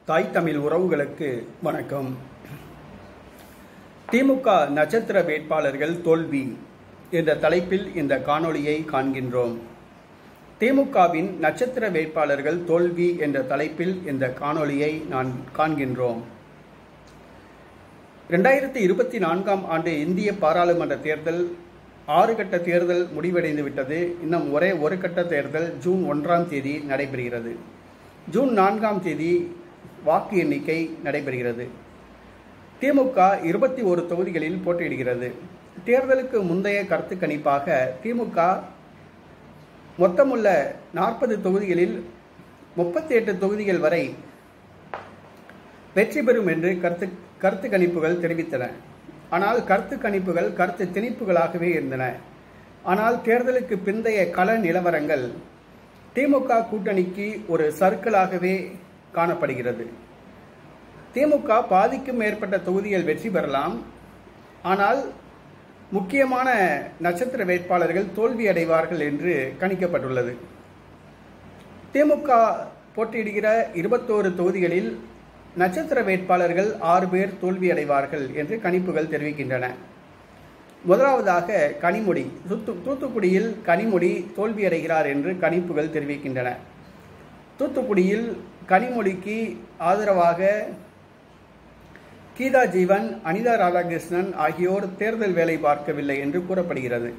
தாய் தமிழ் உறவுகளுக்கு வணக்கம். திமுக நட்சத்திர வேட்பாளர்கள் தோல்வி என்ற தலைப்பில் இந்த காணொளியை காண்கின்றோம். திமுகவின் நட்சத்திர வேட்பாளர்கள் தோல்வி என்ற தலைப்பில் இந்த காணொளியை நான் காண்கின்றோம். 2024ஆம் ஆண்டு இந்திய பாராளுமன்ற தேர்தல் 6 கட்ட தேர்தல் முடிவடைந்து விட்டது. இன்னும் ஒரே ஒரு கட்ட தேர்தல் ஜூன் 1ஆம் தேதி நடைபெறுகிறது. ஜூன் 4ஆம் தேதி வாக்கு எண்ணிக்கை நடைபெறுகிறது. திமுக 21 தொகுதிகளில் போட்டியிடுகிறது. தேர்தலுக்கு முந்தைய கருத்து கணிப்பாக திமுக மொத்தமுள்ள 40 தொகுதிகளில் 38 தொகுதிகள் வரை வெற்றி பெறும் என்று கருத்து கணிப்புகள் தெரிவித்தன. ஆனால் கருத்து கணிப்புகள் கருத்து திணிப்புகளாகவே இருந்தன. ஆனால் தேர்தலுக்கு பிந்தைய கள நிலவரங்கள் திமுக கூட்டணிக்கு ஒரு சர்க்கிளாகவே காணப்படுகிறது. திமுக பாதிக்கும் மேற்பட்ட தொகுதிகள் வெற்றி பெறலாம். ஆனால் முக்கியமான நட்சத்திர வேட்பாளர்கள் தோல்வி அடைவார்கள் என்று கணிக்கப்பட்டுள்ளது. திமுக போட்டியிடுகிற 21 தொகுதிகளில் நட்சத்திர வேட்பாளர்கள் 6 பேர் தோல்வி அடைவார்கள் என்று கணிப்புகள் தெரிவிக்கின்றன. முதலாவதாக கனிமொழி. தூத்துக்குடியில் கனிமொழி தோல்வி அடைகிறார் என்று கணிப்புகள் தெரிவிக்கின்றன. தூத்துக்குடியில் கனிமொழிக்கு ஆதரவாக கீதா ஜீவன், அனிதா ராதாகிருஷ்ணன் ஆகியோர் தேர்தல் வேலை பார்க்கவில்லை என்று கூறப்படுகிறது.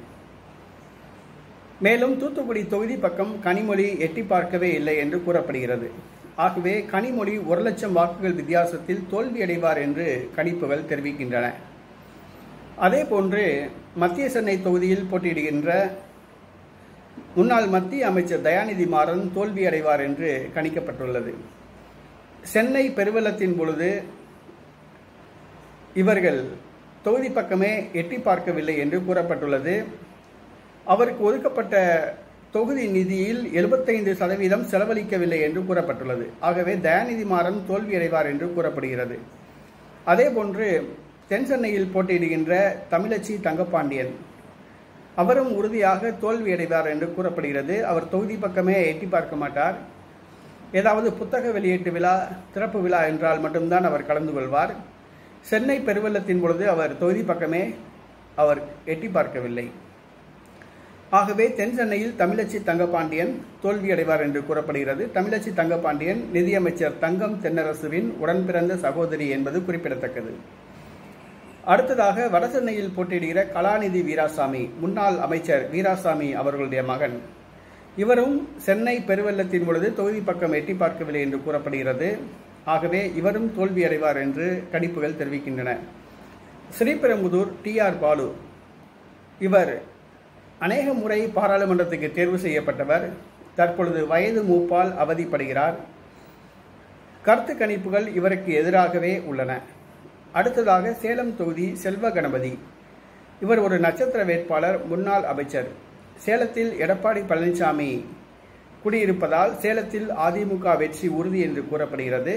மேலும் தூத்துக்குடி தொகுதி பக்கம் கனிமொழி எட்டி பார்க்கவே இல்லை என்று கூறப்படுகிறது. ஆகவே கனிமொழி 1 லட்சம் வாக்குகள் வித்தியாசத்தில் தோல்வி அடைவார் என்று கணிப்புகள் தெரிவிக்கின்றன. அதேபோன்று மத்திய சென்னை தொகுதியில் போட்டியிடுகின்ற முன்னாள் மத்திய அமைச்சர் தயாநிதி மாறன் தோல்வி அடைவார் என்று கணிக்கப்பட்டுள்ளது. சென்னை பெருவெள்ளத்தின் பொழுது இவர்கள் தொகுதி பக்கமே எட்டி பார்க்கவில்லை என்று கூறப்பட்டுள்ளது. அவருக்கு ஒதுக்கப்பட்ட தொகுதி நிதியில் 75% செலவழிக்கவில்லை என்று கூறப்பட்டுள்ளது. ஆகவே தயாநிதி மாறன் தோல்வி அடைவார் என்று கூறப்படுகிறது. அதேபோன்று தென் சென்னையில் போட்டியிடுகின்ற தமிழச்சி தங்கப்பாண்டியன் அவரும் உறுதியாக தோல்வி அடைவார் என்று கூறப்படுகிறது. அவர் தொகுதி பக்கமே எட்டி பார்க்க மாட்டார். ஏதாவது புத்தக வெளியீட்டு விழா, திறப்பு விழா என்றால் மட்டும்தான் அவர் கலந்து கொள்வார். சென்னை பெருவெள்ளத்தின் பொழுது அவர் தொகுதி பக்கமே அவர் எட்டி பார்க்கவில்லை. ஆகவே தென் சென்னையில் தமிழச்சி தங்கப்பாண்டியன் தோல்வி அடைவார் என்று கூறப்படுகிறது. தமிழச்சி தங்கப்பாண்டியன் நிதியமைச்சர் தங்கம் தென்னரசுவின் உடன் பிறந்த சகோதரி என்பது குறிப்பிடத்தக்கது. அடுத்ததாக வடசென்னையில் போட்டியிடுகிற கலாநிதி வீராசாமி, முன்னாள் அமைச்சர் வீராசாமி அவர்களுடைய மகன். இவரும் சென்னை பெருவெள்ளத்தின் பொழுது தொகுதி பக்கம் எட்டி பார்க்கவில்லை என்று கூறப்படுகிறது. ஆகவே இவரும் தோல்வி அடைவார் என்று கணிப்புகள் தெரிவிக்கின்றன. ஸ்ரீபெரும்புதூர் TR பாலு, இவர் அநேக முறை பாராளுமன்றத்துக்கு தேர்வு செய்யப்பட்டவர். தற்பொழுது வயது மூப்பால் அவதிப்படுகிறார். கருத்து கணிப்புகள் இவருக்கு எதிராகவே உள்ளன. அடுத்ததாக சேலம் தொகுதி செல்வ கணபதி, இவர் ஒரு நட்சத்திர வேட்பாளர், முன்னாள் அமைச்சர். சேலத்தில் எடப்பாடி பழனிசாமி குடியிருப்பதால் சேலத்தில் அதிமுக வெற்றி உறுதி என்று கூறப்படுகிறது.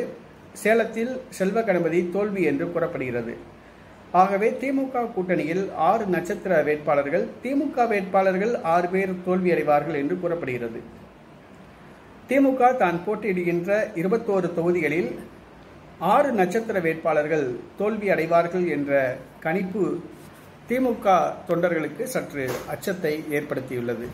சேலத்தில் செல்வ கணபதி தோல்வி என்று கூறப்படுகிறது. ஆகவே திமுக கூட்டணியில் 6 நட்சத்திர வேட்பாளர்கள், திமுக வேட்பாளர்கள் 6 பேர் தோல்வி அடைவார்கள் என்று கூறப்படுகிறது. திமுக தான் போட்டியிடுகின்ற 21 தொகுதிகளில் 6 நட்சத்திர வேட்பாளர்கள் தோல்வி அடைவார்கள் என்ற கணிப்பு திமுக தொண்டர்களுக்கு சற்று அச்சத்தை ஏற்படுத்தியுள்ளது.